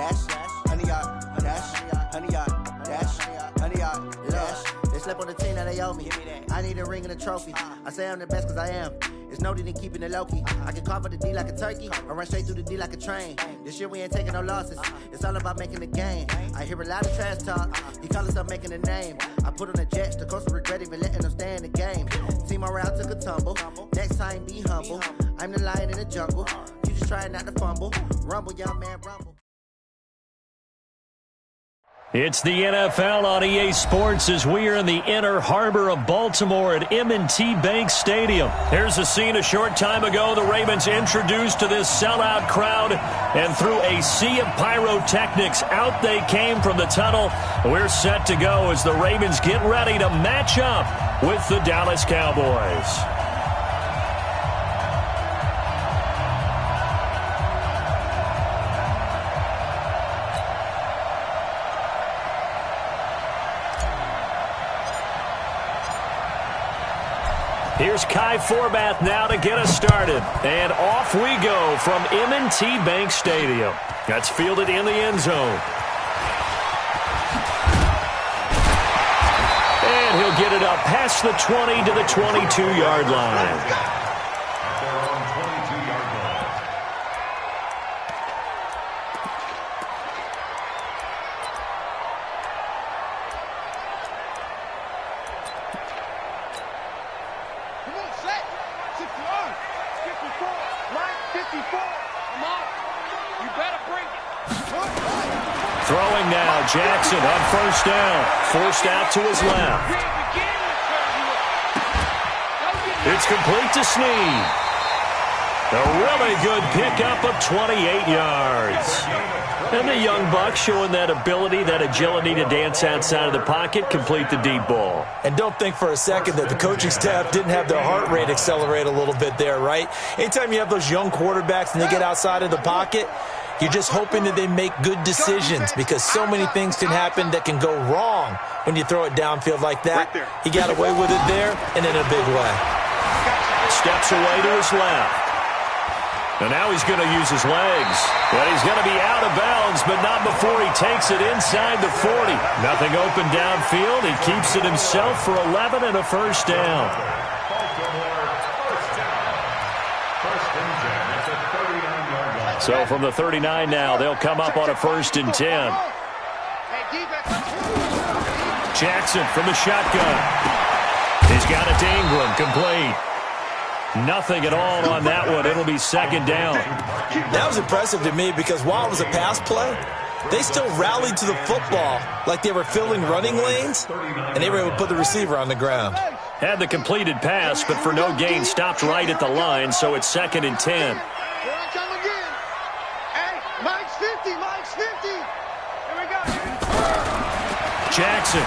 dash, 100 yard, dash, 100 yard, dash, 100 yard, dash. They slip on the team that they owe me. I need a ring and a trophy. I say I'm the best cause I am. It's no need in keeping it low-key. I can carve for the D like a turkey. I run straight through the D like a train. This year we ain't taking no losses. It's all about making the game. I hear a lot of trash talk. He call himself making a name. I put on the Jets. The coach will regret even letting them stay in the game. Team around took a tumble. Next time be humble. I'm the lion in the jungle. You just trying not to fumble. Rumble, young man, rumble. It's the NFL on EA Sports as we are in the inner harbor of Baltimore at M&T Bank Stadium. Here's a scene a short time ago. The Ravens introduced to this sellout crowd, and through a sea of pyrotechnics, out they came from the tunnel. We're set to go as the Ravens get ready to match up with the Dallas Cowboys. Here's Kai Forbath now to get us started. And off we go from M&T Bank Stadium. That's fielded in the end zone. And he'll get it up past the 20 to the 22-yard line. Throwing now, Jackson on first down. Forced out to his left. It's complete to Snead. A really good pickup of 28 yards. And the young buck showing that ability, that agility to dance outside of the pocket, complete the deep ball. And don't think for a second that the coaching staff didn't have their heart rate accelerate a little bit there, right? Anytime you have those young quarterbacks and they get outside of the pocket, you're just hoping that they make good decisions because so many things can happen that can go wrong when you throw it downfield like that. He got away with it there and in a big way. Steps away to his left. And now he's going to use his legs. But he's going to be out of bounds, but not before he takes it inside the 40. Nothing open downfield. He keeps it himself for 11 and a first down. So from the 39 now, they'll come up on a 1st and 10. Jackson from the shotgun. He's got it to Ingram, complete. Nothing at all on that one. It'll be 2nd down. That was impressive to me because while it was a pass play, they still rallied to the football like they were filling running lanes, and they were able to put the receiver on the ground. Had the completed pass, but for no gain, stopped right at the line, so it's 2nd and 10. Jackson.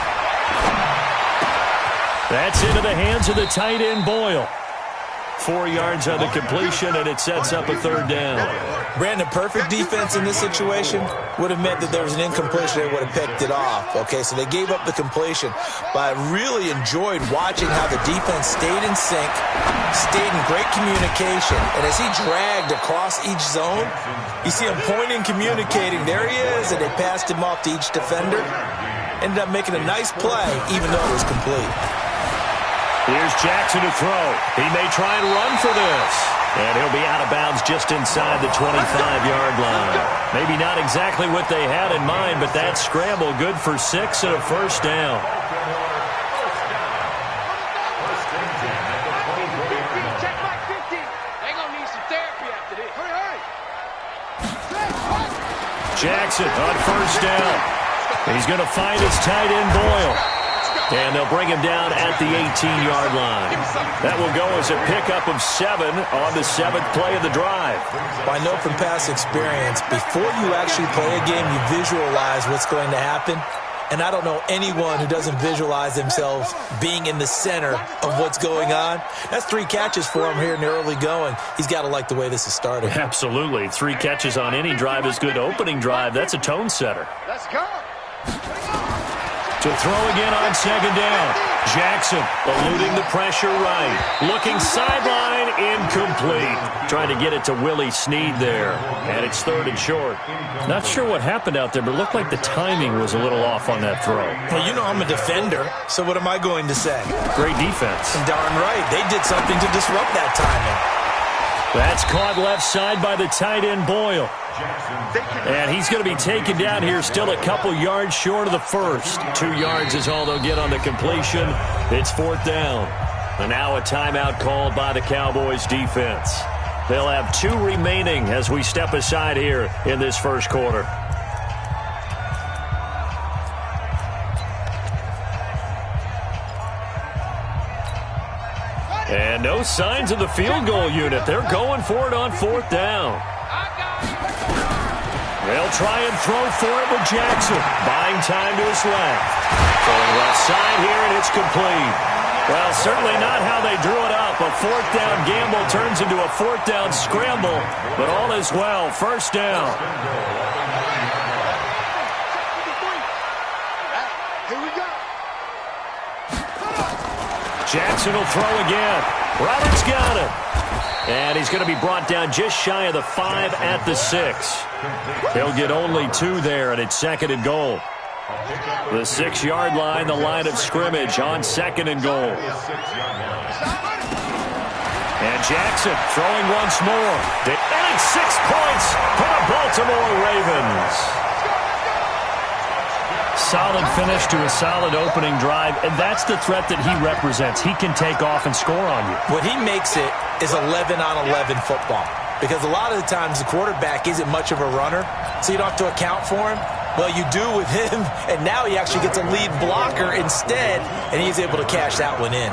That's into the hands of the tight end, Boyle. 4 yards on the completion, and it sets up a 3rd down. Brandon, perfect defense in this situation would have meant that there was an incompletion. They would have picked it off. Okay, so they gave up the completion. But I really enjoyed watching how the defense stayed in sync, stayed in great communication. And as he dragged across each zone, you see him pointing, communicating. There he is, and they passed him off to each defender. Ended up making a nice play, even though it was complete. Here's Jackson to throw. He may try and run for this. And he'll be out of bounds just inside the 25-yard line. Maybe not exactly what they had in mind, but that scramble good for 6 and a first down. Jackson on first down. He's going to find his tight end, Boyle. And they'll bring him down at the 18-yard line. That will go as a pickup of 7 on the 7th play of the drive. Well, I know from past experience, before you actually play a game, you visualize what's going to happen. And I don't know anyone who doesn't visualize themselves being in the center of what's going on. That's 3 catches for him here in the early going. He's got to like the way this is starting. Absolutely. 3 catches on any drive is good. Opening drive, that's a tone setter. Let's go. To throw again on 2nd down. Jackson eluding the pressure right. Looking sideline, incomplete. Trying to get it to Willie Snead there. And it's 3rd and short. Not sure what happened out there, but it looked like the timing was a little off on that throw. Well, you know I'm a defender, so what am I going to say? Great defense. Darn right. They did something to disrupt that timing. That's caught left side by the tight end, Boyle. And he's going to be taken down here, still a couple yards short of the first. 2 yards is all they'll get on the completion. It's 4th down. And now a timeout called by the Cowboys defense. They'll have 2 remaining as we step aside here in this first quarter. And no signs of the field goal unit. They're going for it on 4th down. They'll try and throw for it with Jackson. Buying time to his left. Going left side here, and it's complete. Well, certainly not how they drew it up. A 4th down gamble turns into a 4th down scramble, but all is well. 1st down. Here we go. Jackson will throw again. Roberts got it. And he's going to be brought down just shy of the 5 at the 6. He'll get only 2 there, and it's 2nd and goal. The 6-yard line, the line of scrimmage on 2nd and goal. And Jackson throwing once more. And 6 points for the Baltimore Ravens. Solid finish to a solid opening drive, and that's the threat that he represents. He can take off and score on you. What he makes it is 11-on-11 football, because a lot of the times the quarterback isn't much of a runner, so you don't have to account for him. Well, you do with him, and now he actually gets a lead blocker instead, and he's able to cash that one in.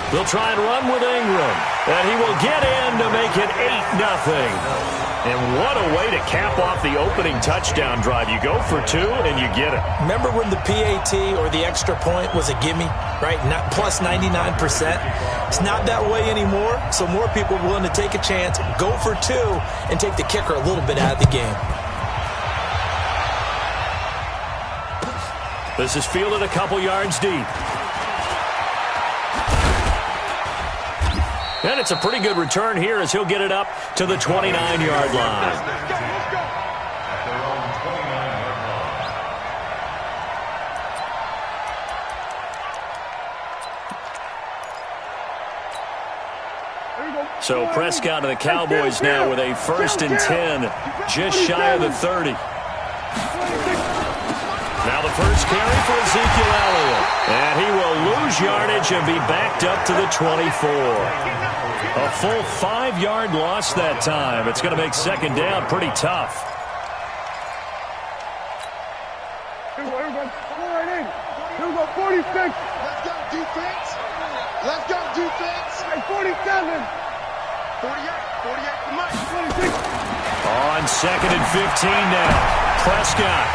They'll try and run with Ingram, and he will get in to make it 8-0. And what a way to cap off the opening touchdown drive. You go for 2, and you get it. Remember when the PAT or the extra point was a gimme, right? Not plus 99%. It's not that way anymore, so more people are willing to take a chance, go for 2, and take the kicker a little bit out of the game. This is fielded a couple yards deep. And it's a pretty good return here as he'll get it up to the 29-yard line. So Prescott and the Cowboys now with a 1st and 10, just shy of the 30. Now the first carry for Ezekiel Elliott. And he will lose yardage and be backed up to the 24. A full 5-yard loss that time. It's going to make 2nd down pretty tough. Here we go. Come on right in. Here we go. 46. Let's go, defense. Let's go, defense. Hey, 47. 48. 48. Come on. 26. On 2nd and 15 now. Prescott.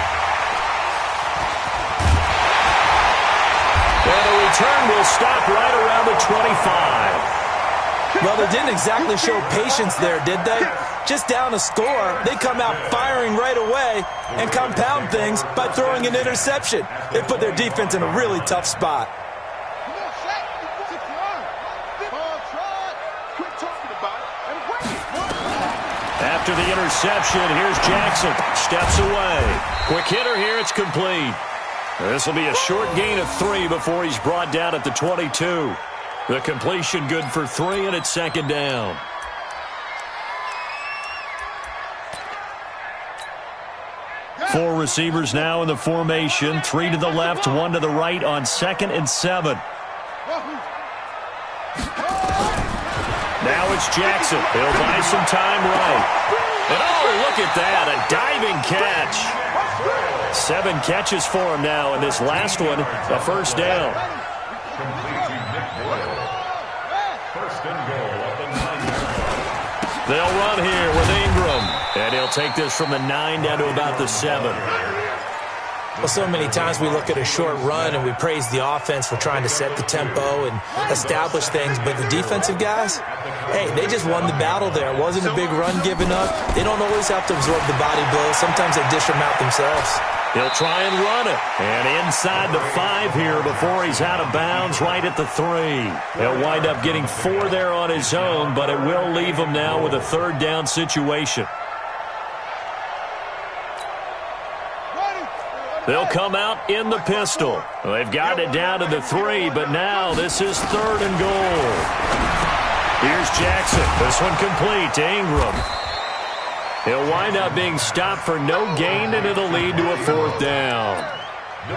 And the return will stop right around the 25. Well, they didn't exactly show patience there, did they? Just down a score, they come out firing right away and compound things by throwing an interception. They put their defense in a really tough spot. After the interception, here's Jackson. Steps away. Quick hitter here, it's complete. This will be a short gain of 3 before he's brought down at the 22. The completion good for 3, and it's 2nd down. Four receivers now in the formation. 3 to the left, 1 to the right on 2nd and 7. Now it's Jackson. He'll buy some time right. And oh, look at that, a diving catch. 7 catches for him now, and this last one, a 1st down. They'll run here with Ingram, and he'll take this from the 9 down to about the 7. Well, so many times we look at a short run and we praise the offense for trying to set the tempo and establish things, but the defensive guys, hey, they just won the battle there. It wasn't a big run given up. They don't always have to absorb the body blows. Sometimes they dish them out themselves. He'll try and run it. And inside the 5 here before he's out of bounds right at the 3. He'll wind up getting 4 there on his own, but it will leave him now with a 3rd down situation. They'll come out in the pistol. They've got it down to the 3, but now this is 3rd and goal. Here's Jackson. This one complete to Ingram. He'll wind up being stopped for no gain, and it'll lead to a 4th down.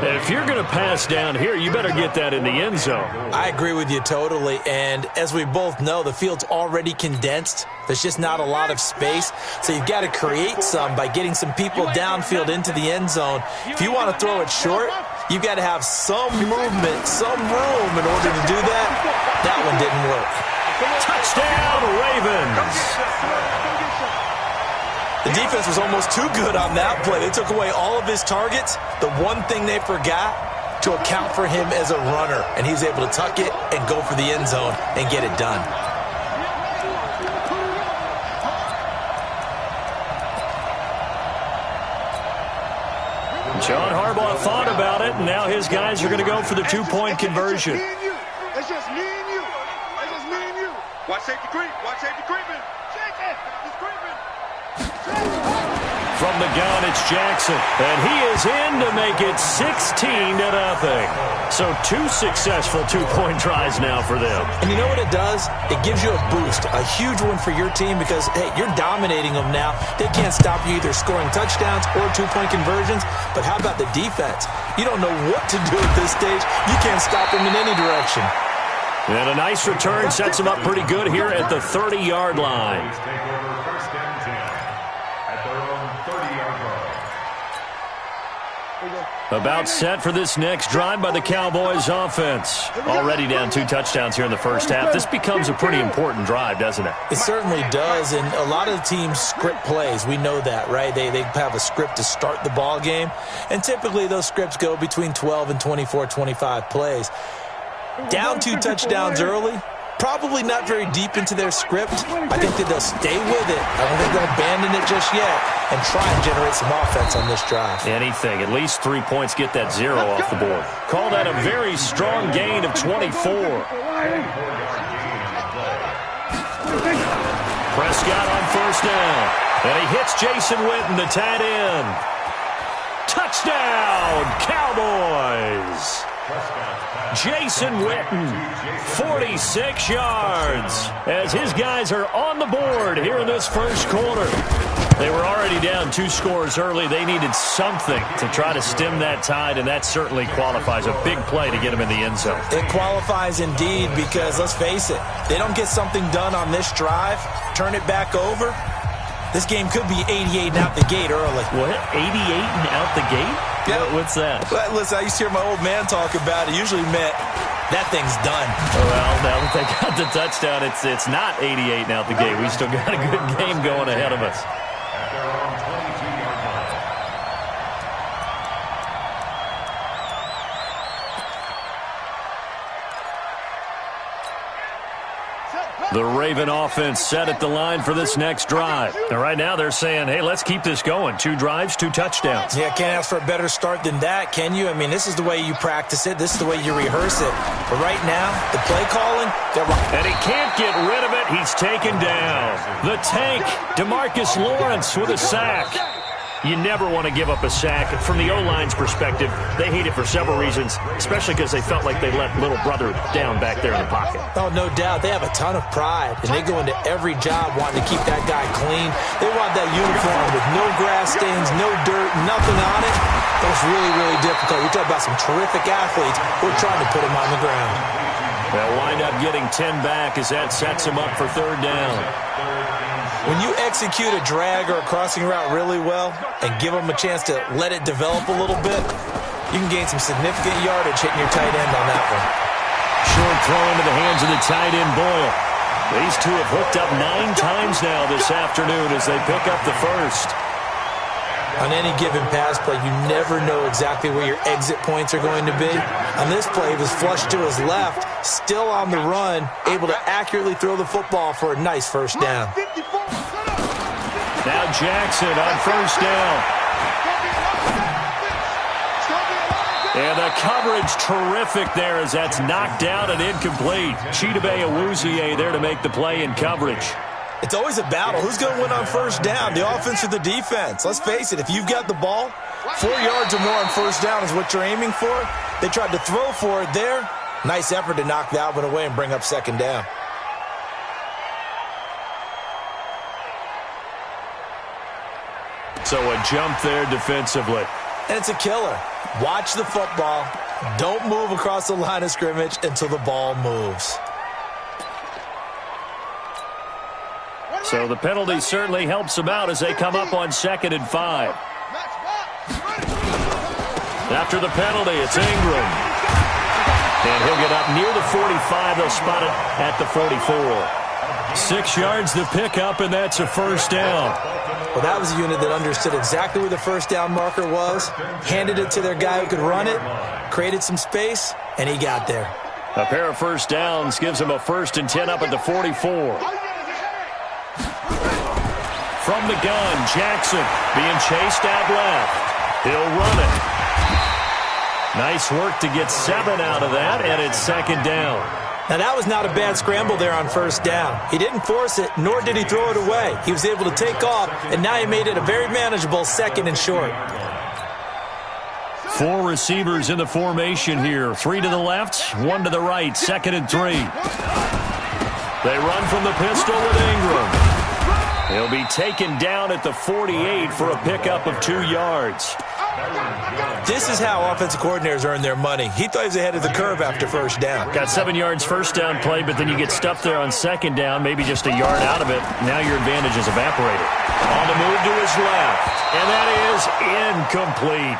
If you're going to pass down here, you better get that in the end zone. I agree with you totally, and as we both know, the field's already condensed. There's just not a lot of space, so you've got to create some by getting some people downfield into the end zone. If you want to throw it short, you've got to have some movement, some room in order to do that. That one didn't work. Touchdown, Ravens! The defense was almost too good on that play. They took away all of his targets. The one thing they forgot, to account for him as a runner. And he's able to tuck it and go for the end zone and get it done. John Harbaugh thought about it, and now his guys are going to go for the 2-point conversion. It's just me and you. It's just me and you. Watch safety creep. Watch safety creeping. Shake it. He's creeping. From the gun, it's Jackson, and he is in to make it 16-0. So 2 successful 2-point tries now for them. And you know what it does? It gives you a boost, a huge one for your team because, hey, you're dominating them now. They can't stop you either scoring touchdowns or 2-point conversions. But how about the defense? You don't know what to do at this stage. You can't stop them in any direction. And a nice return sets them up pretty good here at the 30-yard line. About set for this next drive by the Cowboys offense. Already down 2 touchdowns here in the first half. This becomes a pretty important drive, doesn't it? It certainly does, and a lot of the teams script plays. We know that, right? They have a script to start the ball game, and typically those scripts go between 12 and 24, 25 plays. Down 2 touchdowns early, probably not very deep into their script. I think that they'll stay with it. I don't think they'll abandon it just yet and try and generate some offense on this drive. Anything. At least 3 points, get that 0 off the board. Call that a very strong gain of 24. Prescott on 1st down. And he hits Jason Witten, the tight end. Touchdown, Cowboys! Jason Witten, 46 yards, as his guys are on the board here in this first quarter. They were already down 2 scores early. They needed something to try to stem that tide, and that certainly qualifies. A big play to get them in the end zone. It qualifies indeed because, let's face it, they don't get something done on this drive, turn it back over, this game could be 88 and out the gate early. What? 88 and out the gate? Yeah. What's that? Well, listen, I used to hear my old man talk about it. Usually meant that thing's done. Well, now that they got the touchdown, it's not 88 and out the gate. We still got a good game going ahead of us. The Raven offense set at the line for this next drive. And right now they're saying, hey, let's keep this going. 2 drives, 2 touchdowns. Yeah, can't ask for a better start than that, can you? I mean, this is the way you practice it. This is the way you rehearse it. But right now, the play calling, they're right. And he can't get rid of it. He's taken down. The tank, DeMarcus Lawrence with a sack. You never want to give up a sack. From the O-line's perspective, they hate it for several reasons, especially because they felt like they let little brother down back there in the pocket. Oh, no doubt. They have a ton of pride, and they go into every job wanting to keep that guy clean. They want that uniform with no grass stains, no dirt, nothing on it. That's really, really difficult. You're talking about some terrific athletes who are trying to put him on the ground. They'll wind up getting 10 back as that sets him up for 3rd down. When you execute a drag or a crossing route really well and give them a chance to let it develop a little bit, you can gain some significant yardage hitting your tight end on that one. Short throw into the hands of the tight end, Boyle. These two have hooked up 9 times now this afternoon as they pick up the first. On any given pass play, you never know exactly where your exit points are going to be. On this play, he was flushed to his left, still on the run, able to accurately throw the football for a nice 1st down. Now Jackson on 1st down. And the coverage terrific there as that's knocked down and incomplete. Chidobe Awuzie there to make the play in coverage. It's always a battle. Who's going to win on first down, the offense or the defense? Let's face it, if you've got the ball, 4 yards or more on first down is what you're aiming for. They tried to throw for it there. Nice effort to knock that one away and bring up second down. So a jump there defensively. And it's a killer. Watch the football. Don't move across the line of scrimmage until the ball moves. So the penalty certainly helps them out as they come up on 2nd and 5. After the penalty, it's Ingram. And he'll get up near the 45. They'll spot it at the 44. 6 yards the pickup, and that's a first down. Well, that was a unit that understood exactly where the first down marker was, handed it to their guy who could run it, created some space, and he got there. A pair of first downs gives them a 1st and 10 up at the 44. From the gun, Jackson being chased out left. He'll run it. Nice work to get 7 out of that, and it's 2nd down. Now, that was not a bad scramble there on first down. He didn't force it, nor did he throw it away. He was able to take off, and now he made it a very manageable 2nd and short. 4 receivers in the formation here. 3 to the left, 1 to the right, 2nd and 3. They run from the pistol with Ingram. He'll be taken down at the 48 for a pickup of 2 yards. This is how offensive coordinators earn their money. He thought he was ahead of the curve after first down. Got 7 yards first down play, but then you get stuffed there on 2nd down, maybe just a yard out of it. Now your advantage is evaporated. On the move to his left, and that is incomplete.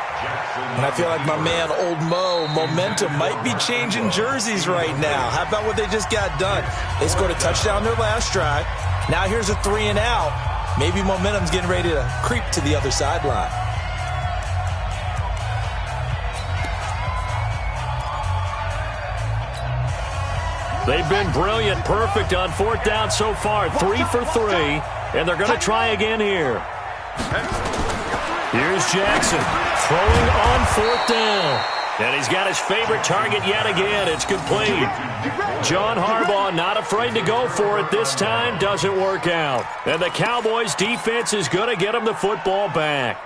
And I feel like my man, Old Mo, momentum might be changing jerseys right now. How about what they just got done? They scored a touchdown their last drive. Now here's a 3 and out. Maybe momentum's getting ready to creep to the other sideline. They've been brilliant, perfect on 4th down so far. 3 for 3, and they're going to try again here. Here's Jackson throwing on 4th down. And he's got his favorite target yet again. It's complete. John Harbaugh not afraid to go for it this time. Doesn't work out. And the Cowboys defense is going to get him the football back.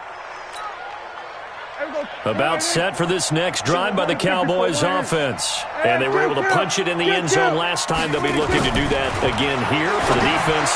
About set for this next drive by the Cowboys offense. And they were able to punch it in the end zone last time. They'll be looking to do that again here for the defense.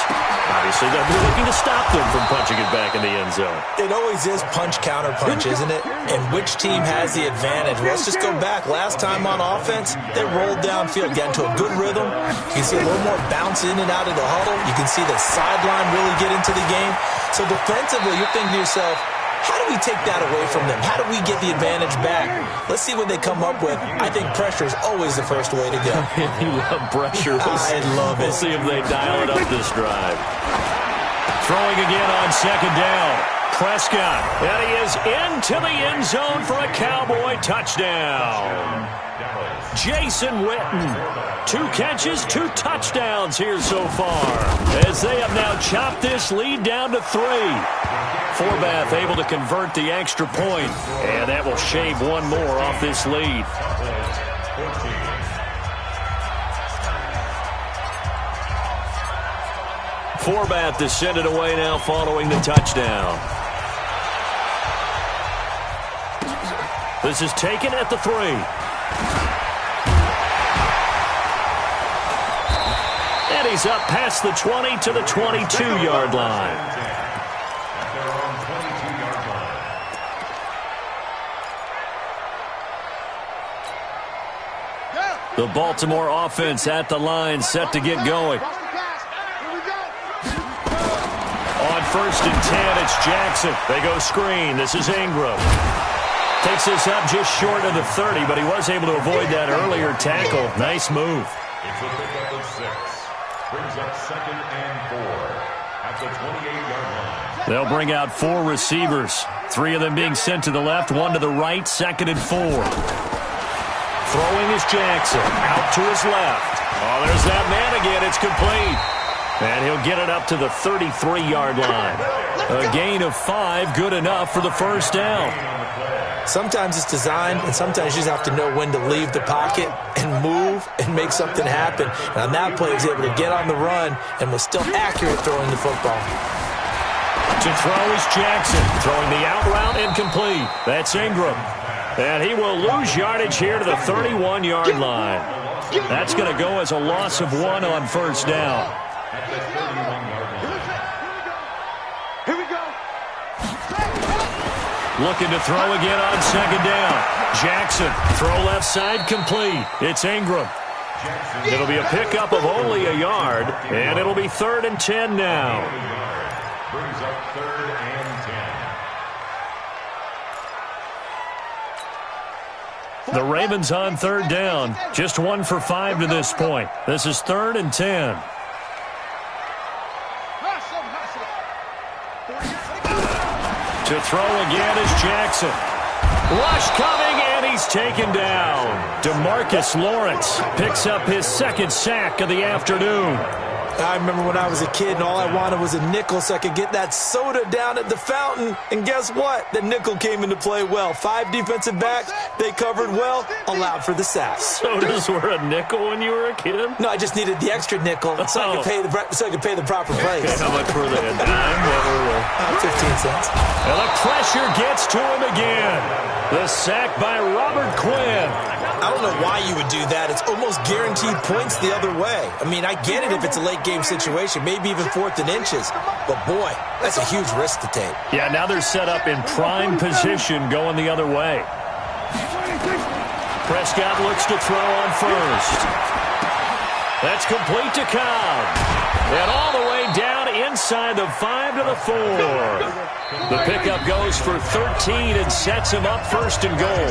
Obviously, they'll be looking to stop them from punching it back in the end zone. It always is punch-counter-punch, isn't it? And which team has the advantage? Well, let's just go back. Last time on offense, they rolled downfield, got into a good rhythm. You can see a little more bounce in and out of the huddle. You can see the sideline really get into the game. So defensively, you're thinking to yourself, how do we take that away from them? How do we get the advantage back? Let's see what they come up with. I think pressure is always the first way to go. You love pressure. I love it. We'll see if they dial it up this drive. Throwing again on 2nd down. Prescott. And he is into the end zone for a Cowboy touchdown. Jason Witten. 2 catches, 2 touchdowns here so far, as they have now chopped this lead down to 3. Forbath able to convert the extra point, and that will shave 1 more off this lead. Forbath to send it away now following the touchdown. This is taken at the 3. And he's up past the 20 to the 22-yard line. The Baltimore offense at the line, set to get going. On 1st and 10, it's Jackson. They go screen. This is Ingram. Takes this up just short of the 30, but he was able to avoid that earlier tackle. Nice move. It's a pickup of 6. Brings up 2nd and 4 at the 28-yard line. They'll bring out 4 receivers. 3 of them being sent to the left, 1 to the right, 2nd and 4. Throwing is Jackson. Out to his left. Oh, there's that man again. It's complete. And he'll get it up to the 33-yard line. A gain of 5, good enough for the first down. Sometimes it's designed, and sometimes you just have to know when to leave the pocket and move and make something happen. And on that play, he was able to get on the run and was still accurate throwing the football. To throw is Jackson, throwing the out route incomplete. That's Ingram. And he will lose yardage here to the 31-yard line. That's going to go as a loss of 1 on first down. Here we go. Looking to throw again on second down. Jackson, throw left side complete. It's Ingram. It'll be a pickup of only a yard, and it'll be 3rd and 10 now. Brings up 3rd and 10. The Ravens on 3rd down. Just 1 for 5 to this point. This is 3rd and 10. To throw again is Jackson. Rush coming, and he's taken down. DeMarcus Lawrence picks up his 2nd sack of the afternoon. I remember when I was a kid and all I wanted was a nickel so I could get that soda down at the fountain. And guess what? The nickel came into play well. 5 defensive backs, they covered well, allowed for the sack. Sodas were a nickel when you were a kid? No, I just needed the extra nickel so I could pay the proper price. Okay, how much were they? A dime? What were they? 15 cents. And the pressure gets to him again. The sack by Robert Quinn. I don't know why you would do that. It's almost guaranteed points the other way. I mean, I get it if it's a late game situation, maybe even 4th and inches. But, boy, that's a huge risk to take. Yeah, now they're set up in prime position going the other way. Prescott looks to throw on first. That's complete to Cobb. And all the way down inside the 5 to the 4. The pickup goes for 13 and sets him up 1st and goal.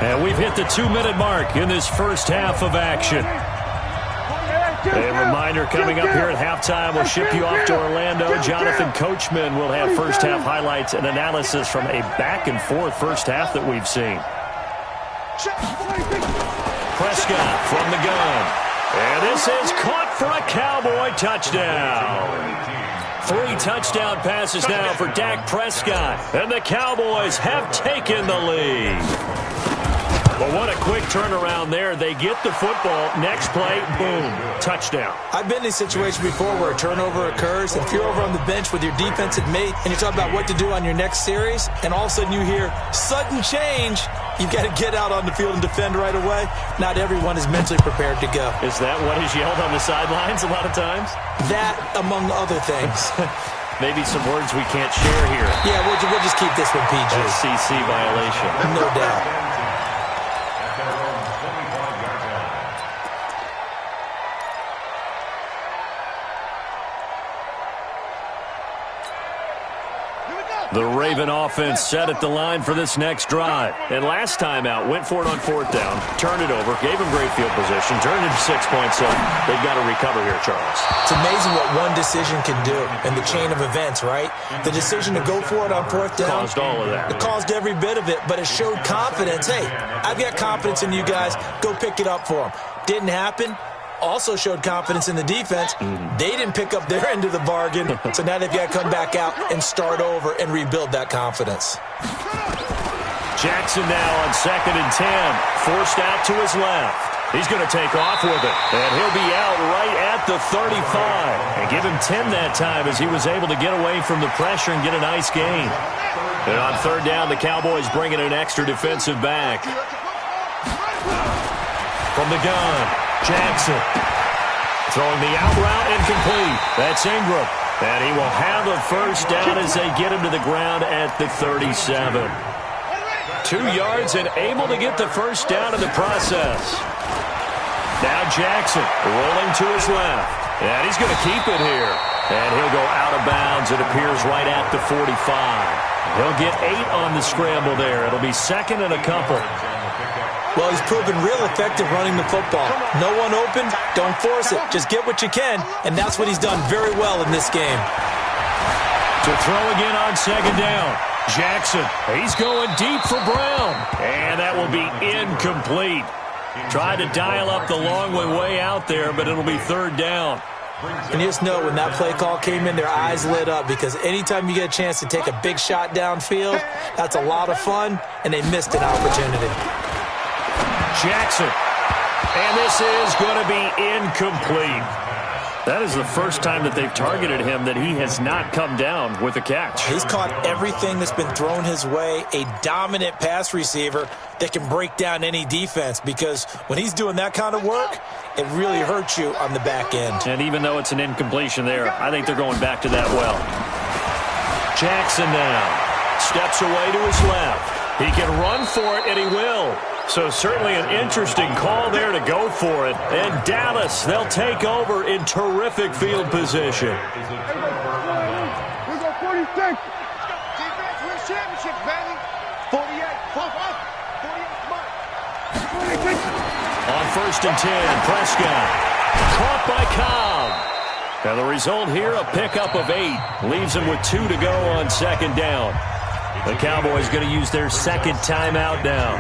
And we've hit the 2-minute mark in this first half of action. A reminder coming up here at halftime, we'll ship you off to Orlando. Jonathan Coachman will have first half highlights and analysis from a back-and-forth first half that we've seen. Prescott from the gun. And this is caught for a Cowboy touchdown. 3 touchdown passes now for Dak Prescott. And the Cowboys have taken the lead. Well, what a quick turnaround there. They get the football. Next play, boom, touchdown. I've been in a situation before where a turnover occurs. If you're over on the bench with your defensive mate and you talk about what to do on your next series, and all of a sudden you hear sudden change, you've got to get out on the field and defend right away. Not everyone is mentally prepared to go. Is that what is yelled on the sidelines a lot of times? That, among other things. Maybe some words we can't share here. Yeah, we'll just keep this one PG. FCC violation. No doubt. The Raven offense set at the line for this next drive. And last time out, went for it on 4th down, turned it over, gave them great field position, turned it 6 points up. They've got to recover here, Charles. It's amazing what one decision can do in the chain of events, right? The decision to go for it on 4th down. Caused all of that. It caused every bit of it, but it showed confidence. Hey, I've got confidence in you guys. Go pick it up for them. Didn't happen. Also showed confidence in the defense. They didn't pick up their end of the bargain, so now they've got to come back out and start over and rebuild that confidence. Jackson now on 2nd and 10, forced out to his left. He's going to take off with it, and he'll be out right at the 35. And give him 10 that time as he was able to get away from the pressure and get a nice gain. And on 3rd down, the Cowboys bring in an extra defensive back. From the gun, Jackson throwing the out route incomplete. That's Ingram. And he will have a first down as they get him to the ground at the 37. 2 yards and able to get the first down in the process. Now Jackson rolling to his left. And he's going to keep it here. And he'll go out of bounds. It appears right at the 45. He'll get 8 on the scramble there. It'll be 2nd and a couple. Well, he's proven real effective running the football. No one open, don't force it. Just get what you can, and that's what he's done very well in this game. To throw again on 2nd down. Jackson, he's going deep for Brown. And that will be incomplete. Tried to dial up the long way out there, but it'll be 3rd down. And you just know when that play call came in, their eyes lit up, because anytime you get a chance to take a big shot downfield, that's a lot of fun, and they missed an opportunity. Jackson. And this is going to be incomplete. That is the first time that they've targeted him that he has not come down with a catch. He's caught everything that's been thrown his way, a dominant pass receiver that can break down any defense, because when he's doing that kind of work, it really hurts you on the back end. And even though it's an incompletion there, I think they're going back to that well. Jackson now steps away to his left. He can run for it, and he will. So certainly an interesting call there to go for it. And Dallas, they'll take over in terrific field position. We go 46. Defense wins championships, baby. 48. 46. On 1st and 10, Prescott. Caught by Cobb. And the result here, a pickup of 8. Leaves them with 2 to go on 2nd down. The Cowboys going to use their second timeout now,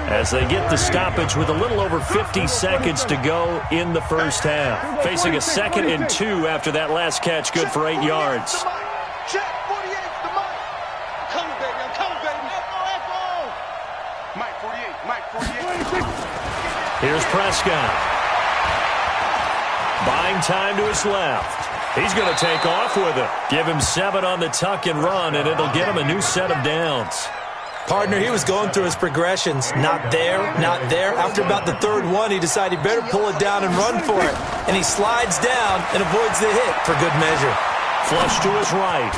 as they get the stoppage with a little over 50 seconds to go in the first half. Facing a 2nd and 2 after that last catch, good for 8 yards. Check 48, the Mike. Come, baby, I'm coming, baby. Mike 48, Mike 48. Here's Prescott. Buying time to his left. He's going to take off with it. Give him 7 on the tuck and run, and it'll get him a new set of downs. Partner, he was going through his progressions. Not there, not there. After about the 3rd one, he decided he better pull it down and run for it. And he slides down and avoids the hit for good measure. Flush to his right.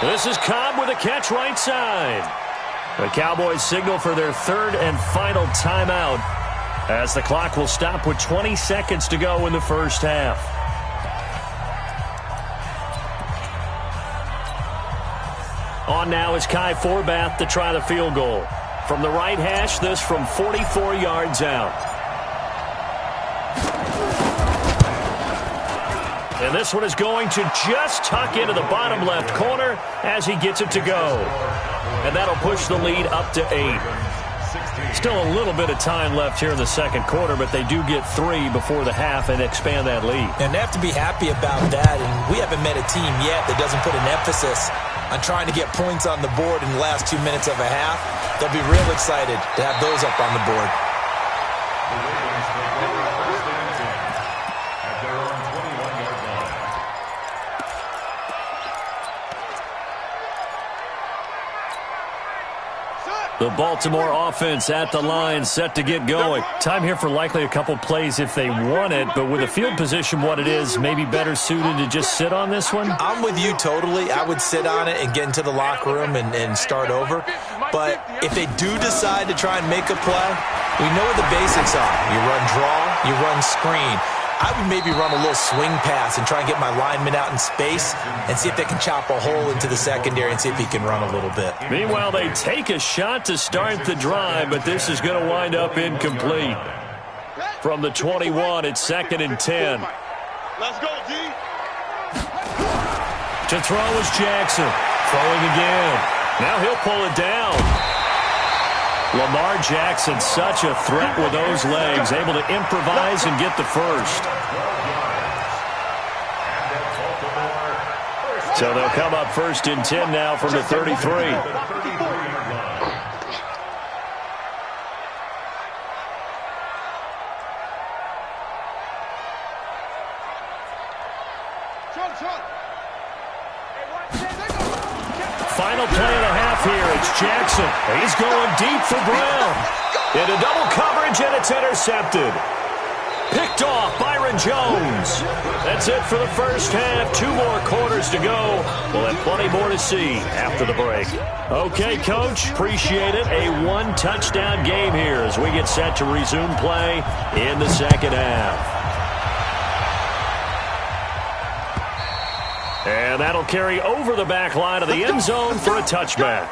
This is Cobb with a catch right side. The Cowboys signal for their 3rd and final timeout, as the clock will stop with 20 seconds to go in the first half. On now is Kai Forbath to try the field goal. From the right hash, this from 44 yards out. And this one is going to just tuck into the bottom left corner as he gets it to go. And that'll push the lead up to 8. Still a little bit of time left here in the second quarter, but they do get 3 before the half and expand that lead. And they have to be happy about that. And we haven't met a team yet that doesn't put an emphasis on trying to get points on the board in the last 2 minutes of a half. They'll be real excited to have those up on the board. The Ravens take over 1st and 10 at their own 21-yard line. The Baltimore offense at the line, set to get going. Time here for likely a couple plays if they want it, but with the field position what it is, maybe better suited to just sit on this one? I'm with you totally. I would sit on it and get into the locker room and start over. But if they do decide to try and make a play, we know what the basics are. You run draw, you run screen. I would maybe run a little swing pass and try and get my lineman out in space and see if they can chop a hole into the secondary and see if he can run a little bit. Meanwhile, they take a shot to start the drive, but this is going to wind up incomplete. From the 21, it's 2nd and 10. Let's go, D. To throw is Jackson. Throwing again. Now he'll pull it down. Lamar Jackson, such a threat with those legs, able to improvise and get the first. So they'll come up 1st and 10 now from the 33. Final play and a half here. It's Jackson. He's going deep for Brown. Into double coverage, and it's intercepted. Picked off Byron Jones. That's it for the first half. 2 more quarters to go. We'll have plenty more to see after the break. Okay, Coach, appreciate it. A 1-touchdown game here as we get set to resume play in the second half. And that'll carry over the back line of the end zone for a touchback.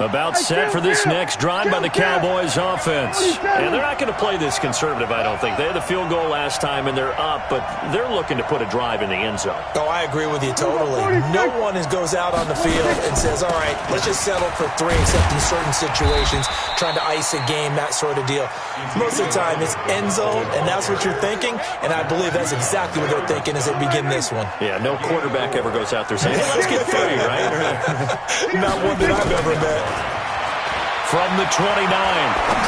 About set for this next drive by the Cowboys offense. And they're not going to play this conservative, I don't think. They had the field goal last time, and they're up, but they're looking to put a drive in the end zone. Oh, I agree with you totally. No one goes out on the field and says, all right, let's just settle for 3, except in certain situations, trying to ice a game, that sort of deal. Most of the time, it's end zone, and that's what you're thinking, and I believe that's exactly what they're thinking as they begin this one. Yeah, no quarterback ever goes out there saying, hey, let's get 3, right? Not one that I've ever met. From the 29,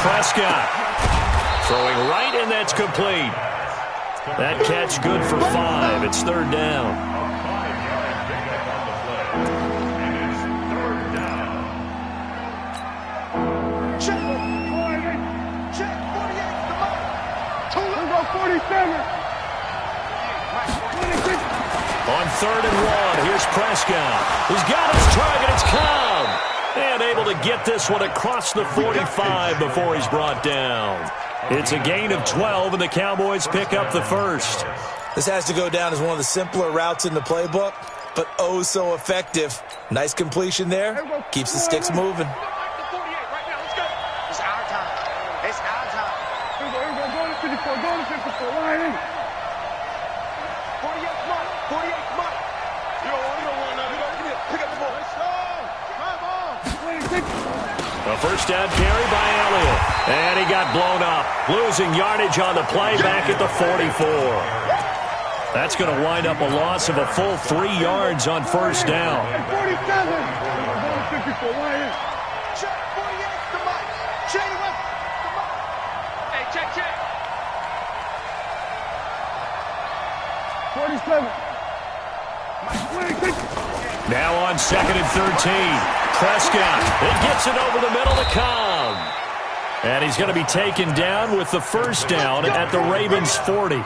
Prescott throwing right, and that's complete. That catch good for 5. It's 3rd down. Check. Check. 48. Come on. 47. On 3rd and 1, here's Prescott. He's got his target. It's Cobb. And able to get this one across the 45 before he's brought down. It's a gain of 12, and the Cowboys pick up the first. This has to go down as one of the simpler routes in the playbook, but oh so effective. Nice completion there. Keeps the sticks moving. It's our time. It's our time. Here we go. Go to 54. Go to 54. Line in. 48, come on. 48, come on. You don't want that. Pick up the ball. Come on. A first down carry by Elliott. And he got blown up. Losing yardage on the play back at the 44. That's going to wind up a loss of a full 3 yards on first down. 47. Go to 54. Line in. Check. 48. Come on. Chain him up. Come on. Hey, check. 47. Now on 2nd and 13. Prescott, it gets it over the middle to Cobb. And he's going to be taken down with the first down at the Ravens' 40.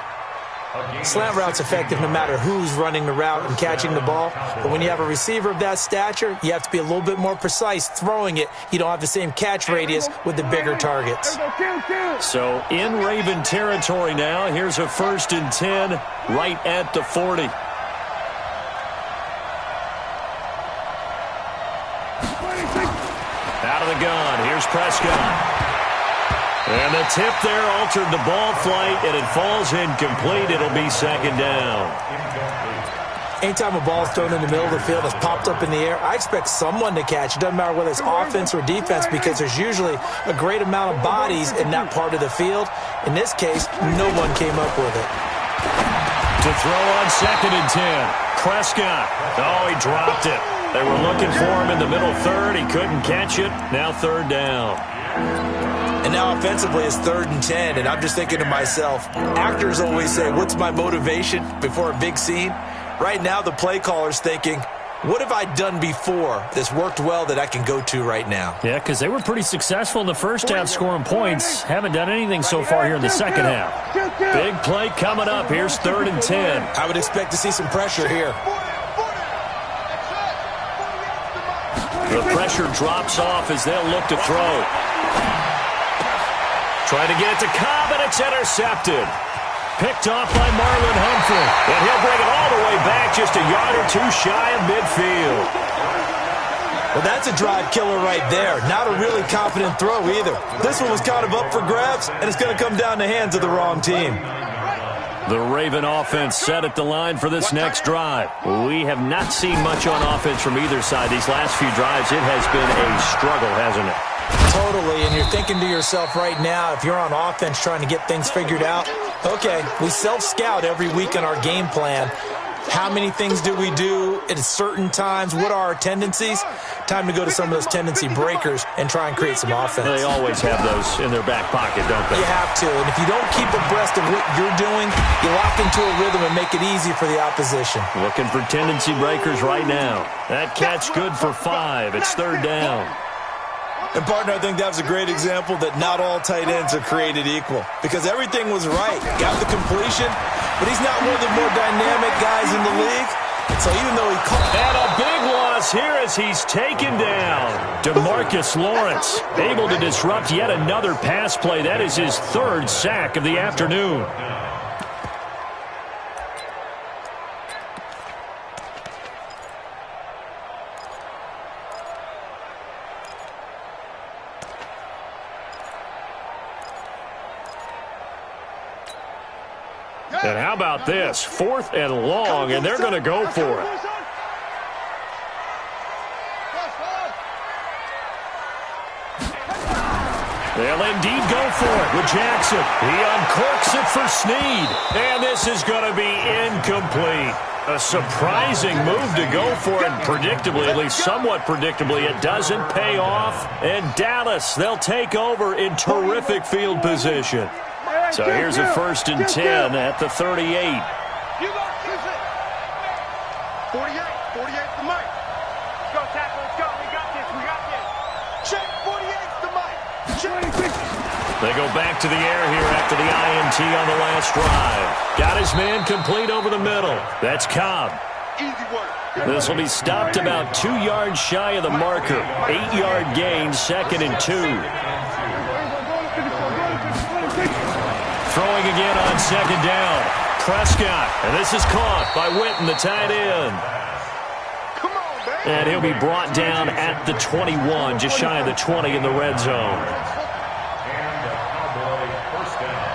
Slant route's effective no matter who's running the route and catching the ball. But when you have a receiver of that stature, you have to be a little bit more precise throwing it. You don't have the same catch radius with the bigger targets. So in Raven territory now, here's a 1st and 10 right at the 40. Out of the gun, here's Prescott. And the tip there altered the ball flight, and it falls incomplete. It'll be 2nd down. Anytime a ball's thrown in the middle of the field that's popped up in the air, I expect someone to catch. It doesn't matter whether it's offense or defense, because there's usually a great amount of bodies in that part of the field. In this case, no one came up with it. To throw on 2nd and 10. Prescott. Oh, he dropped it. They were looking for him in the middle 3rd. He couldn't catch it. Now 3rd down. And now offensively it's 3rd and 10, and I'm just thinking to myself, actors always say, what's my motivation before a big scene? Right now the play caller's thinking, what have I done before that's worked well that I can go to right now? Yeah, because they were pretty successful in the first half scoring points. Haven't done anything so far here in the second half. Big play coming up. Here's 3rd and 10. I would expect to see some pressure here. The pressure drops off as they'll look to throw. Trying to get it to Cobb, and it's intercepted. Picked off by Marlon Humphrey. And he'll bring it all the way back, just a yard or 2 shy of midfield. Well, that's a drive killer right there. Not a really confident throw either. This one was kind of up for grabs, and it's going to come down the hands of the wrong team. The Raven offense set at the line for this next drive. We have not seen much on offense from either side these last few drives. It has been a struggle, hasn't it? Totally, and you're thinking to yourself right now, if you're on offense trying to get things figured out, okay, we self-scout every week on our game plan. How many things do we do at certain times? What are our tendencies? Time to go to some of those tendency breakers and try and create some offense. They always have those in their back pocket, don't they? You have to, and if you don't keep abreast of what you're doing, you lock into a rhythm and make it easy for the opposition. Looking for tendency breakers right now. That catch good for 5. It's 3rd down. And, partner, I think that was a great example that not all tight ends are created equal, because everything was right. Got the completion, but he's not one of the more dynamic guys in the league. And so even though he caught... And a big loss here as he's taken down. DeMarcus Lawrence able to disrupt yet another pass play. That is his 3rd sack of the afternoon. And how about this? 4th and long, and they're going to go for it. They'll indeed go for it with Jackson. He uncorks it for Snead. And this is going to be incomplete. A surprising move to go for it. Predictably, at least somewhat predictably, it doesn't pay off. And Dallas, they'll take over in terrific field position. So here's a 1st and 10 at the 38. 48 to Mike. Let's go, tackle. Let's go. We got this. Check 48 to Mike. They go back to the air here after the INT on the last drive. Got his man complete over the middle. That's Cobb. Easy work. This will be stopped about 2 yards shy of the marker. 8-yard gain, 2nd and 2. Throwing again on 2nd down. Prescott, and this is caught by Witten, the tight end. Come on, baby. And he'll be brought down at the 21, just shy of the 20 in the red zone. And the Cowboy first down.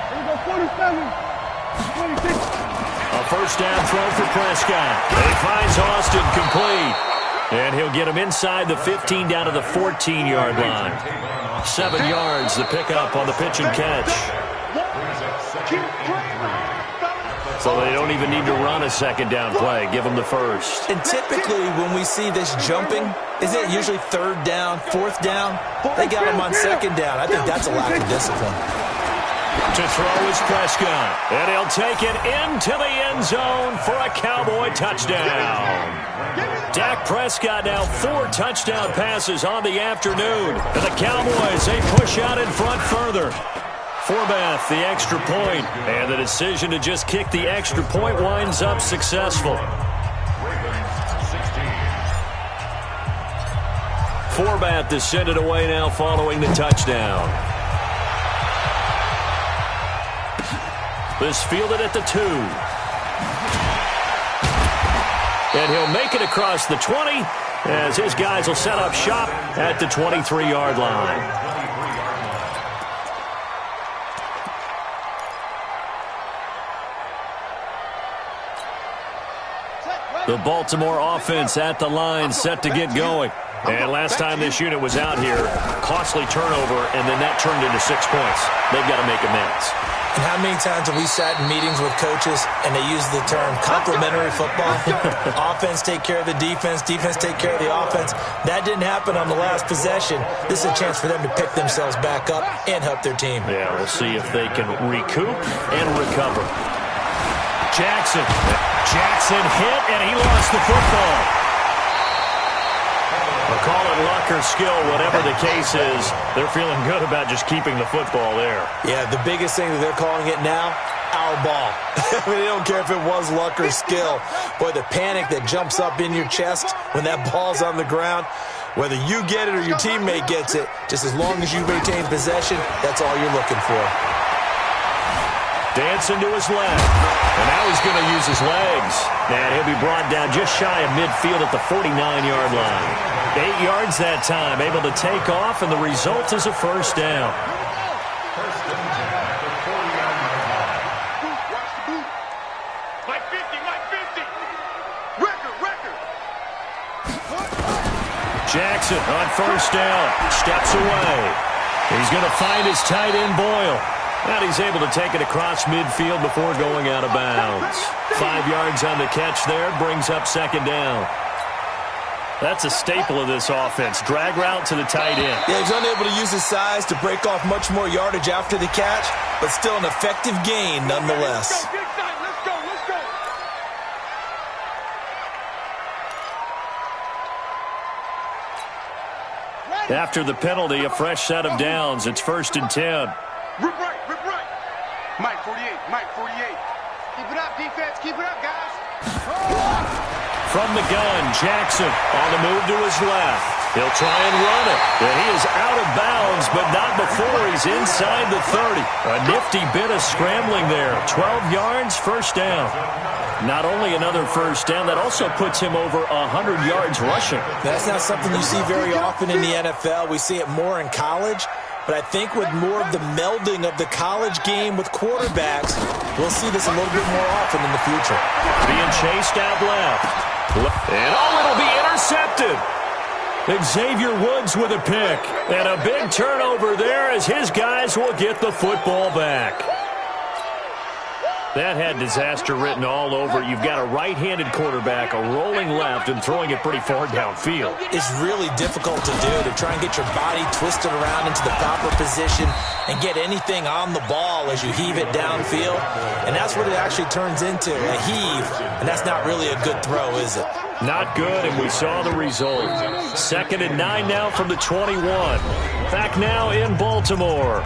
Here we go, 47, 26. A first down throw for Prescott. And he finds Austin complete. And he'll get him inside the 15 down to the 14-yard line. 7 yards the pickup on the pitch and catch. So they don't even need to run a 2nd down play. Give them the first. And typically when we see this jumping, is it usually 3rd down, 4th down? They got him on 2nd down. I think that's a lack of discipline. To throw is Prescott. And he'll take it into the end zone for a Cowboy touchdown. Dak Prescott now 4 touchdown passes on the afternoon. And the Cowboys, they push out in front further. Forbath, the extra point. And the decision to just kick the extra point winds up successful. Forbath is sent it away now following the touchdown. This fielded at the 2. And he'll make it across the 20 as his guys will set up shop at the 23-yard line. The Baltimore offense at the line set to get going. And last time this unit was out here, costly turnover, and then that turned into 6 points. They've got to make amends. And how many times have we sat in meetings with coaches and they use the term complementary football? Offense take care of the defense, defense take care of the offense. That didn't happen on the last possession. This is a chance for them to pick themselves back up and help their team. Yeah, we'll see if they can recoup and recover. Jackson hit, and he lost the football. We'll call it luck or skill, whatever the case is. They're feeling good about just keeping the football there. Yeah, the biggest thing that they're calling it now, our ball. I mean, they don't care if it was luck or skill. Boy, the panic that jumps up in your chest when that ball's on the ground, whether you get it or your teammate gets it, just as long as you maintain possession, that's all you're looking for. Dancing to his left. And now he's going to use his legs. And he'll be brought down just shy of midfield at the 49-yard line. 8 yards that time, able to take off, and the result is a first down. First and 10 at the 40-yard line. Watch the boot. Mike 50. Record. Jackson on first down. Steps away. He's going to find his tight end, Boyle. And he's able to take it across midfield before going out of bounds. 5 yards on the catch there, brings up second down. That's a staple of this offense. Drag route to the tight end. Yeah, he's unable to use his size to break off much more yardage after the catch, but still an effective gain nonetheless. Let's go. After the penalty, a fresh set of downs. It's first and 10. Rip right. Mike 48. Keep it up, defense. Keep it up, guys. From the gun, Jackson on the move to his left. He'll try and run it. And he is out of bounds, but not before he's inside the 30. A nifty bit of scrambling there. 12 yards, first down. Not only another first down, that also puts him over 100 yards rushing. That's not something you see very often in the NFL. We see it more in college. But I think with more of the melding of the college game with quarterbacks, we'll see this a little bit more often in the future. Being chased out left. And it'll be intercepted. Xavier Woods with a pick. And a big turnover there as his guys will get the football back. That had disaster written all over it. You've got a right-handed quarterback, a rolling left, and throwing it pretty far downfield. It's really difficult to do, to try and get your body twisted around into the proper position and get anything on the ball as you heave it downfield. And that's what it actually turns into, a heave. And that's not really a good throw, is it? Not good, and we saw the result. 2nd and 9 now from the 21. Back now in Baltimore.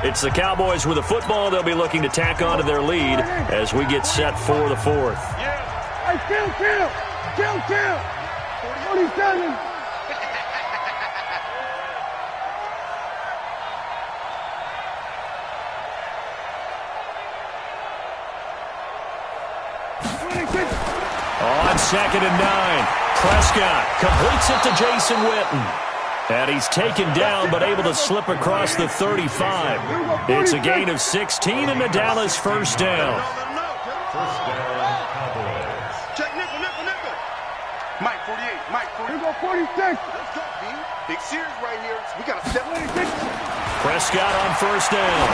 It's the Cowboys with the football. They'll be looking to tack on to their lead as we get set for the 4th. Hey, chill. 47. On 2nd and 9, Prescott completes it to Jason Witten. And he's taken down but able to slip across the 35. It's a gain of 16 and the Dallas first down. First down, Cowboys. Check nickel. Mike 48. Here go 46. Let's go, B. Big series right here. We got to step. Prescott on first down.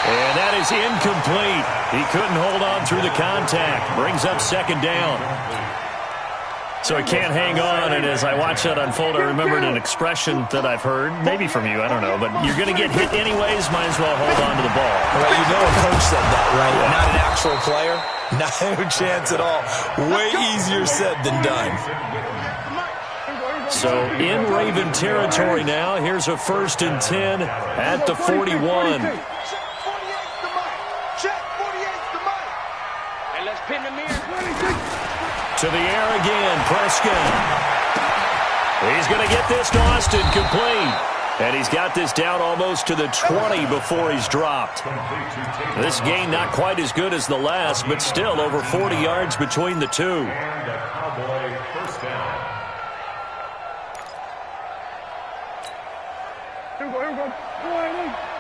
And that is incomplete. He couldn't hold on through the contact. Brings up 2nd down. So he can't hang on, and as I watch that unfold, I remembered an expression that I've heard, maybe from you, I don't know, but you're going to get hit anyways, might as well hold on to the ball. Well, you know a coach said that, right? Yeah. Not an actual player. No chance at all. Way easier said than done. So in Raven territory now, here's a 1st and 10 at the 41. To the air again, Prescott. He's going to get this to Austin complete. And he's got this down almost to the 20 before he's dropped. This gain not quite as good as the last, but still over 40 yards between the two. And a Cowboy first down. Here we go.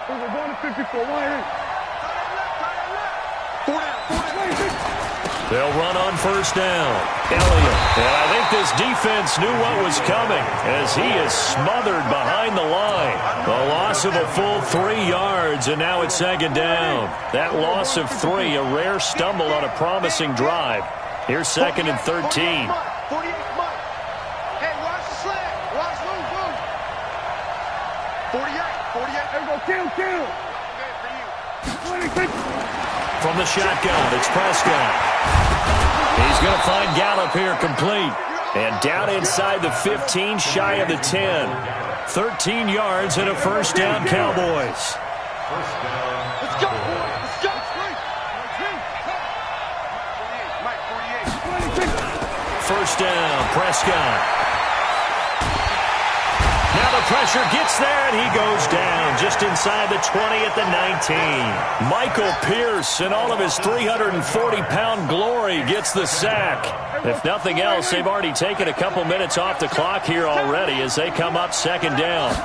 We're going to 54. They'll run on first down. Elliott. And I think this defense knew what was coming as he is smothered behind the line. A loss of a full 3 yards, and now it's 2nd down. That loss of 3, a rare stumble on a promising drive. Here's 2nd and 13. 48, Hey, watch the slant. Watch move. 48. There we go. Kill. From the shotgun, it's Prescott. He's going to find Gallup here complete. And down inside the 15, shy of the 10. 13 yards and a first down, Cowboys. First down. Let's go. First down, Prescott. Now the pressure gets there, and he goes down just inside the 20 at the 19. Michael Pierce, in all of his 340-pound glory, gets the sack. If nothing else, they've already taken a couple minutes off the clock here already as they come up 2nd down.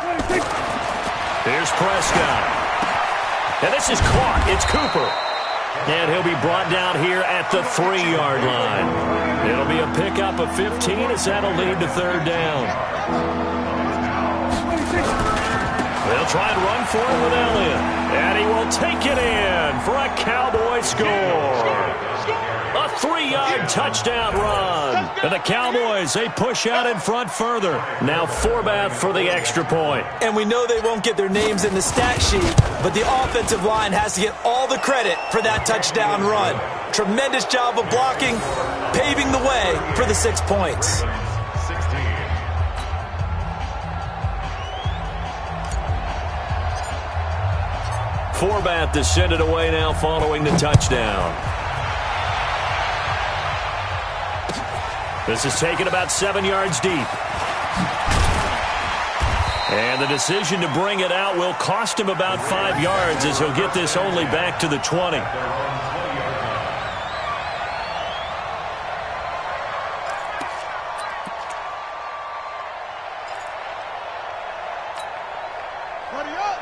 Here's Prescott. And this is caught. It's Cooper. And he'll be brought down here at the 3-yard line. It'll be a pickup of 15 as that'll lead to 3rd down. They'll try and run for it with Elliott. And he will take it in for a Cowboy score. A 3-yard touchdown run. And the Cowboys, they push out in front further. Now Forbath for the extra point. And we know they won't get their names in the stat sheet, but the offensive line has to get all the credit for that touchdown run. Tremendous job of blocking, paving the way for the 6 points. Forbath to send it away now following the touchdown. This is taken about 7 yards deep. And the decision to bring it out will cost him about 5 yards as he'll get this only back to the 20.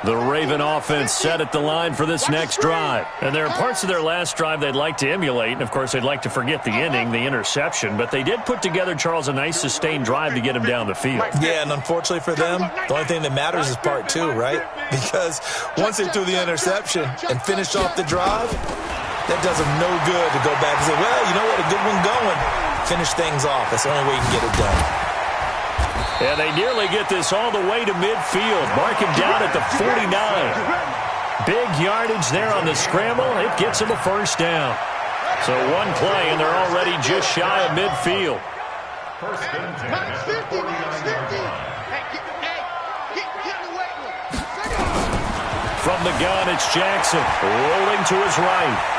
The Raven offense set at the line for this next drive. And there are parts of their last drive they'd like to emulate. And, of course, they'd like to forget the ending, the interception. But they did put together, Charles, a nice sustained drive to get him down the field. Yeah, and unfortunately for them, the only thing that matters is part two, right? Because once they threw the interception and finished off the drive, that does them no good to go back and say, well, you know what, a good one going. Finish things off. That's the only way you can get it done. And they nearly get this all the way to midfield. Mark him down at the 49. Big yardage there on the scramble. It gets them a first down. So one play, and they're already just shy of midfield. First and 10 at the 49-yard line. From the gun, it's Jackson, rolling to his right.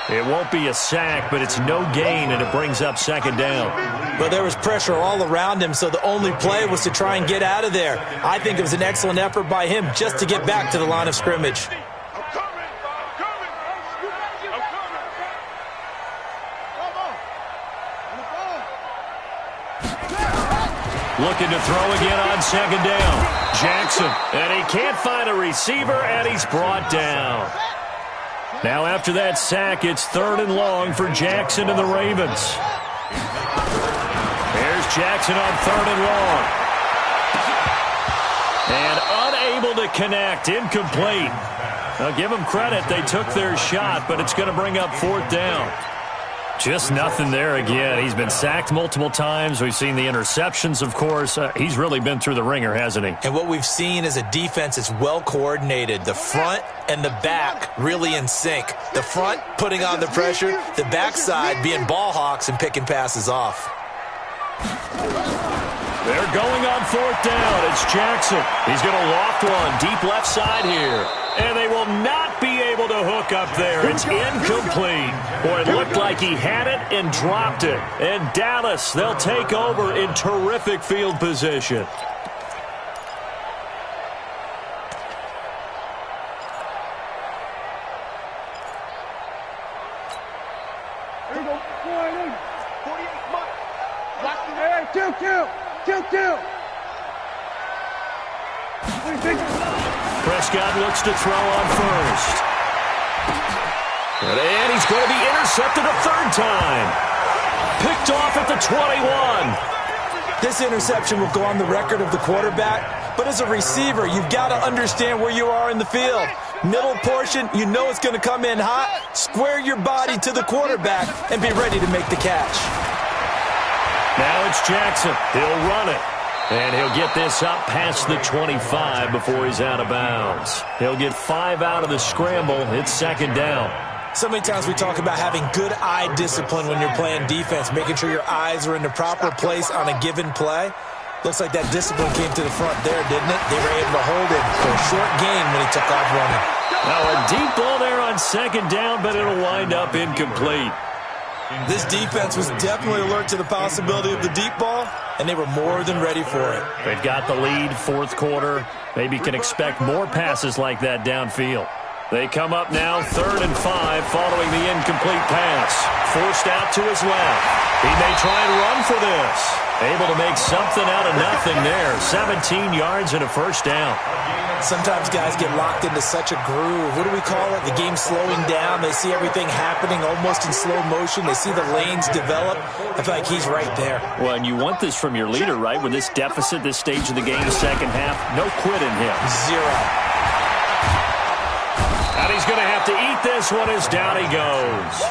It won't be a sack, but it's no gain, and it brings up second down. But there was pressure all around him, so the only play was to try and get out of there. I think it was an excellent effort by him just to get back to the line of scrimmage. Looking to throw again on second down. Jackson, and he can't find a receiver, and he's brought down. Now after that sack, it's third and long for Jackson and the Ravens. There's Jackson on third and long. And unable to connect, incomplete. Now give them credit, they took their shot, but it's going to bring up fourth down. Just nothing there again. He's been sacked multiple times. We've seen the interceptions, of course. He's really been through the ringer, hasn't he? And what we've seen is a defense that's well coordinated. The front and the back really in sync. The front putting on the pressure, the backside being ball hawks and picking passes off. They're going on fourth down. It's Jackson. He's going to loft one deep left side here. And they will not be able to hook up there. It's incomplete. Boy, it looked like he had it and dropped it. And Dallas, they'll take over in terrific field position. Here we go. 48. Watch the air. Kill. What do you think? Prescott looks to throw on first. And he's going to be intercepted a third time. Picked off at the 21. This interception will go on the record of the quarterback, but as a receiver, you've got to understand where you are in the field. Middle portion, you know it's going to come in hot. Square your body to the quarterback and be ready to make the catch. Now it's Jackson. He'll run it. And he'll get this up past the 25 before he's out of bounds. He'll get 5 out of the scramble. It's second down. So many times we talk about having good eye discipline when you're playing defense, making sure your eyes are in the proper place on a given play. Looks like that discipline came to the front there, didn't it? They were able to hold him for a short gain when he took off running. Now a deep ball there on second down, but it'll wind up incomplete. This defense was definitely alert to the possibility of the deep ball, and they were more than ready for it. They've got the lead, fourth quarter. Maybe can expect more passes like that downfield. They come up now, 3rd and 5, following the incomplete pass. Forced out to his left. He may try and run for this. Able to make something out of nothing there. 17 yards and a first down. Sometimes guys get locked into such a groove. What do we call it? The game's slowing down. They see everything happening almost in slow motion. They see the lanes develop. I feel like he's right there. Well, and you want this from your leader, right? With this deficit, this stage of the game, second half, no quit in him. Zero. And he's going to have to eat this one as down he goes.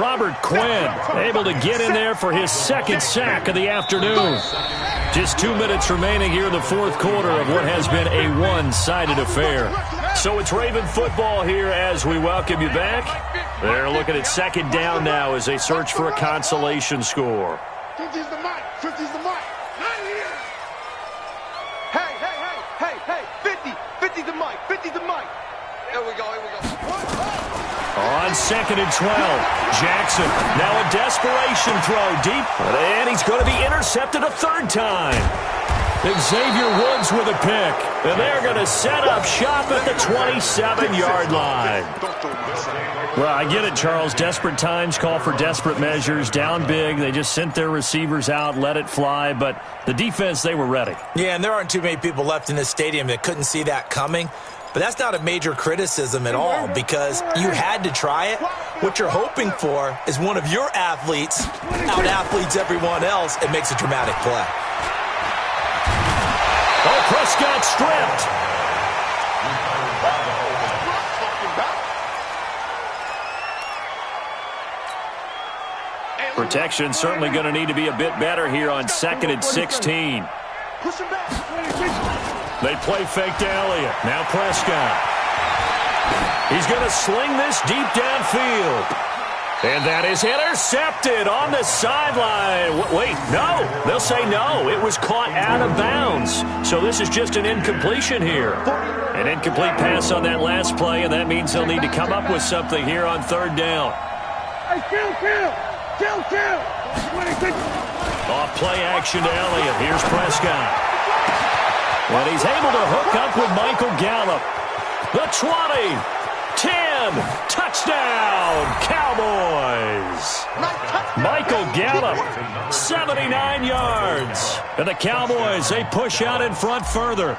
Robert Quinn able to get in there for his second sack of the afternoon. Just 2 minutes remaining here in the fourth quarter of what has been a one-sided affair. So it's Raven football here as we welcome you back. They're looking at second down now as they search for a consolation score. 50's the mic. 50's the mic. Not here. Hey. 50. 50's the mic. 50's the mic. Here we go. On 2nd and 12, Jackson, now a desperation throw deep, and he's going to be intercepted a third time. Xavier Woods with a pick. And they're going to set up shop at the 27-yard line. Well, I get it, Charles. Desperate times call for desperate measures. Down big. They just sent their receivers out, let it fly. But the defense, they were ready. Yeah, and there aren't too many people left in this stadium that couldn't see that coming. But that's not a major criticism at all because you had to try it. What you're hoping for is one of your athletes out-athletes everyone else and makes a dramatic play. Oh, Prescott stripped. Protection certainly going to need to be a bit better here on 2nd and 16. They play fake to Elliott. Now Prescott. He's going to sling this deep downfield. And that is intercepted on the sideline. Wait, no. They'll say no. It was caught out of bounds. So this is just an incompletion here. An incomplete pass on that last play, and that means they'll need to come up with something here on 3rd down. Off play action to Elliott. Here's Prescott. And he's able to hook up with Michael Gallup. The 20. 10, touchdown, Cowboys. Michael Gallup, 79 yards. And the Cowboys, they push out in front further.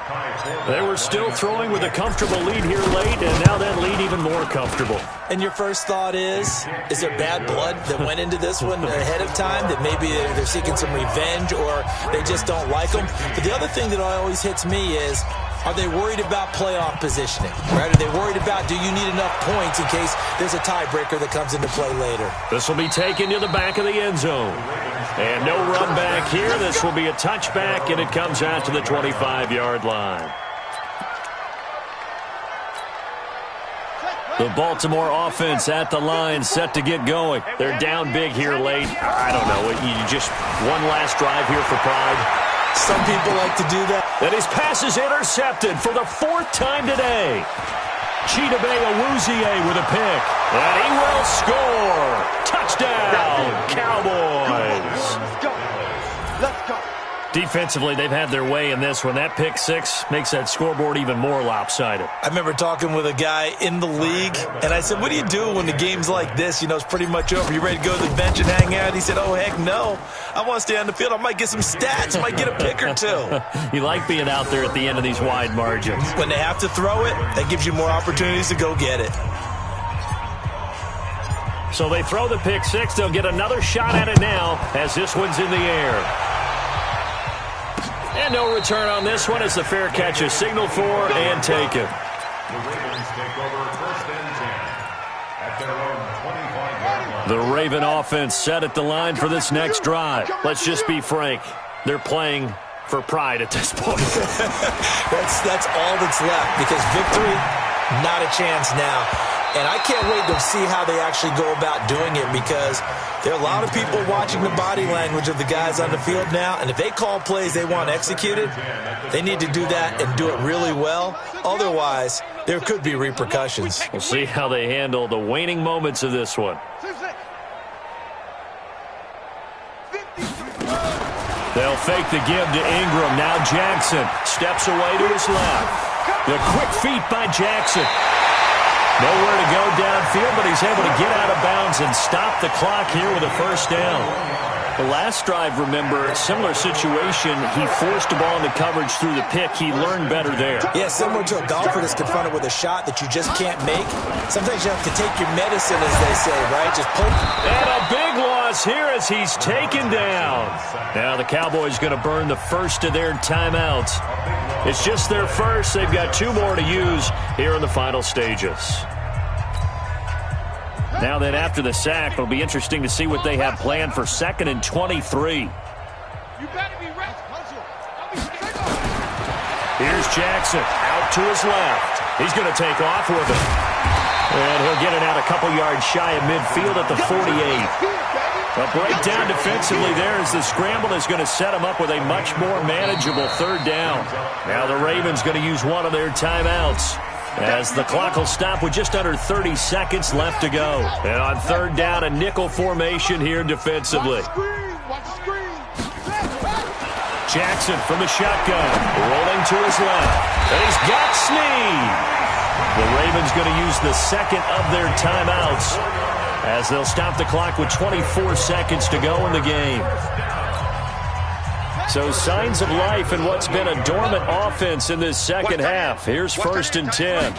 They were still throwing with a comfortable lead here late, and now that lead even more comfortable. And your first thought is there bad blood that went into this one ahead of time, that maybe they're seeking some revenge or they just don't like them? But the other thing that always hits me is, are they worried about playoff positioning? Right? Are they worried about, do you need enough points in case there's a tiebreaker that comes into play later? This will be taken to the back of the end zone. And no run back here. This will be a touchback, and it comes out to the 25-yard line. The Baltimore offense at the line, set to get going. They're down big here late. I don't know. You just one last drive here for pride. Some people like to do that. And his pass is intercepted for the 4th time today. Chidobe Awuzie with a pick. And he will score. Touchdown, Cowboys. Let's go. Defensively, they've had their way in this one. That pick 6 makes that scoreboard even more lopsided. I remember talking with a guy in the league, and I said, what do you do when the game's like this? You know, it's pretty much over. You ready to go to the bench and hang out? He said, oh, heck no. I want to stay on the field. I might get some stats. I might get a pick or two. You like being out there at the end of these wide margins. When they have to throw it, that gives you more opportunities to go get it. So they throw the pick 6. They'll get another shot at it now as this one's in the air. And no return on this one as the fair catch is signaled for and taken. The Ravens take over 1st and 10 at their own 25-yard line. The Raven offense set at the line for this next drive. Let's just be frank. They're playing for pride at this point. That's all that's left because victory, not a chance now. And I can't wait to see how they actually go about doing it because there are a lot of people watching the body language of the guys on the field now. And if they call plays they want executed, they need to do that and do it really well. Otherwise, there could be repercussions. We'll see how they handle the waning moments of this one. They'll fake the give to Ingram. Now Jackson steps away to his left. The quick feet by Jackson. Nowhere to go downfield, but he's able to get out of bounds and stop the clock here with a 1st down. The last drive, remember, similar situation. He forced the ball into coverage through the pick. He learned better there. Yeah, similar to a golfer that's confronted with a shot that you just can't make. Sometimes you have to take your medicine, as they say, right? Just poke. And a big loss here as he's taken down. Now the Cowboys going to burn the first of their timeouts. It's just their first. They've got 2 more to use here in the final stages. Now then, after the sack, it'll be interesting to see what they have planned for 2nd and 23. Here's Jackson out to his left. He's going to take off with it. And he'll get it out a couple yards shy of midfield at the 48. A breakdown defensively there as the scramble is going to set him up with a much more manageable 3rd down. Now the Ravens going to use one of their timeouts, as the clock will stop with just under 30 seconds left to go. And on 3rd down, a nickel formation here defensively. Jackson from the shotgun, rolling to his left, and he's got Snead. The Ravens going to use the second of their timeouts as they'll stop the clock with 24 seconds to go in the game. So signs of life in what's been a dormant offense in this second half. Here's 1st and 10.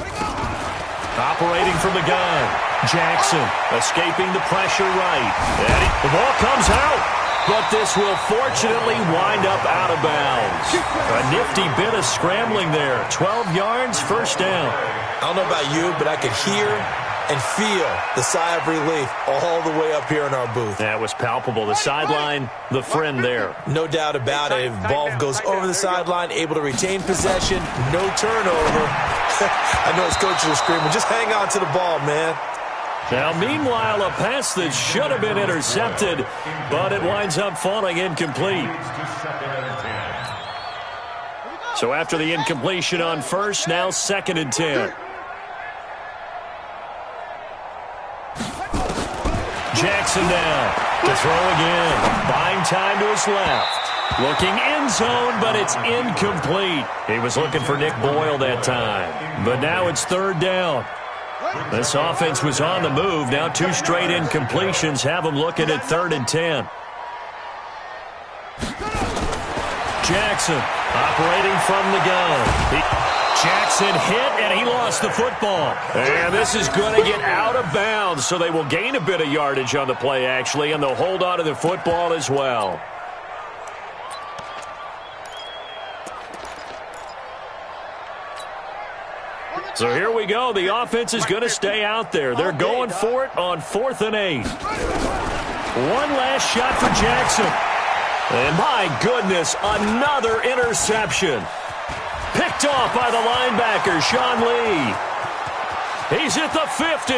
Operating from the gun. Jackson escaping the pressure right. And the ball comes out. But this will fortunately wind up out of bounds. A nifty bit of scrambling there. 12 yards, 1st down. I don't know about you, but I could hear and feel the sigh of relief all the way up here in our booth. That was palpable. The sideline, the friend there. No doubt about it. If the ball goes over the sideline, able to retain possession, no turnover. I know his coaches are screaming, just hang on to the ball, man. Now, meanwhile, a pass that should have been intercepted, but it winds up falling incomplete. So after the incompletion on 1st, now 2nd and 10. Jackson now to throw again. Buying time to his left. Looking end zone, but it's incomplete. He was looking for Nick Boyle that time. But now it's 3rd down. This offense was on the move. Now 2 straight incompletions have them looking at 3rd and 10. Jackson operating from the gun. Jackson hit, and he lost the football. And this is going to get out of bounds, so they will gain a bit of yardage on the play, actually, and they'll hold on to the football as well. So here we go. The offense is going to stay out there. They're going for it on 4th and 8. One last shot for Jackson. And my goodness, another interception. Picked off by the linebacker, Sean Lee. He's at the 50,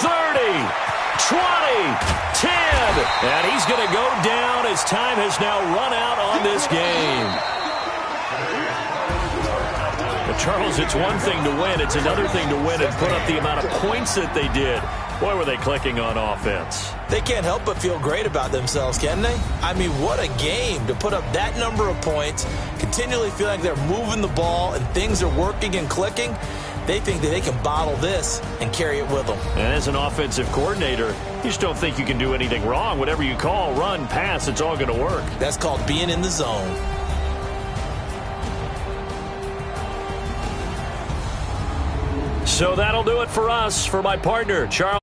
30, 20, 10. And he's going to go down as time has now run out on this game. But Charles, it's one thing to win. It's another thing to win and put up the amount of points that they did. Boy, were they clicking on offense. They can't help but feel great about themselves, can they? I mean, what a game to put up that number of points, continually feel like they're moving the ball and things are working and clicking. They think that they can bottle this and carry it with them. And as an offensive coordinator, you just don't think you can do anything wrong. Whatever you call, run, pass, it's all going to work. That's called being in the zone. So that'll do it for us. For my partner, Charles.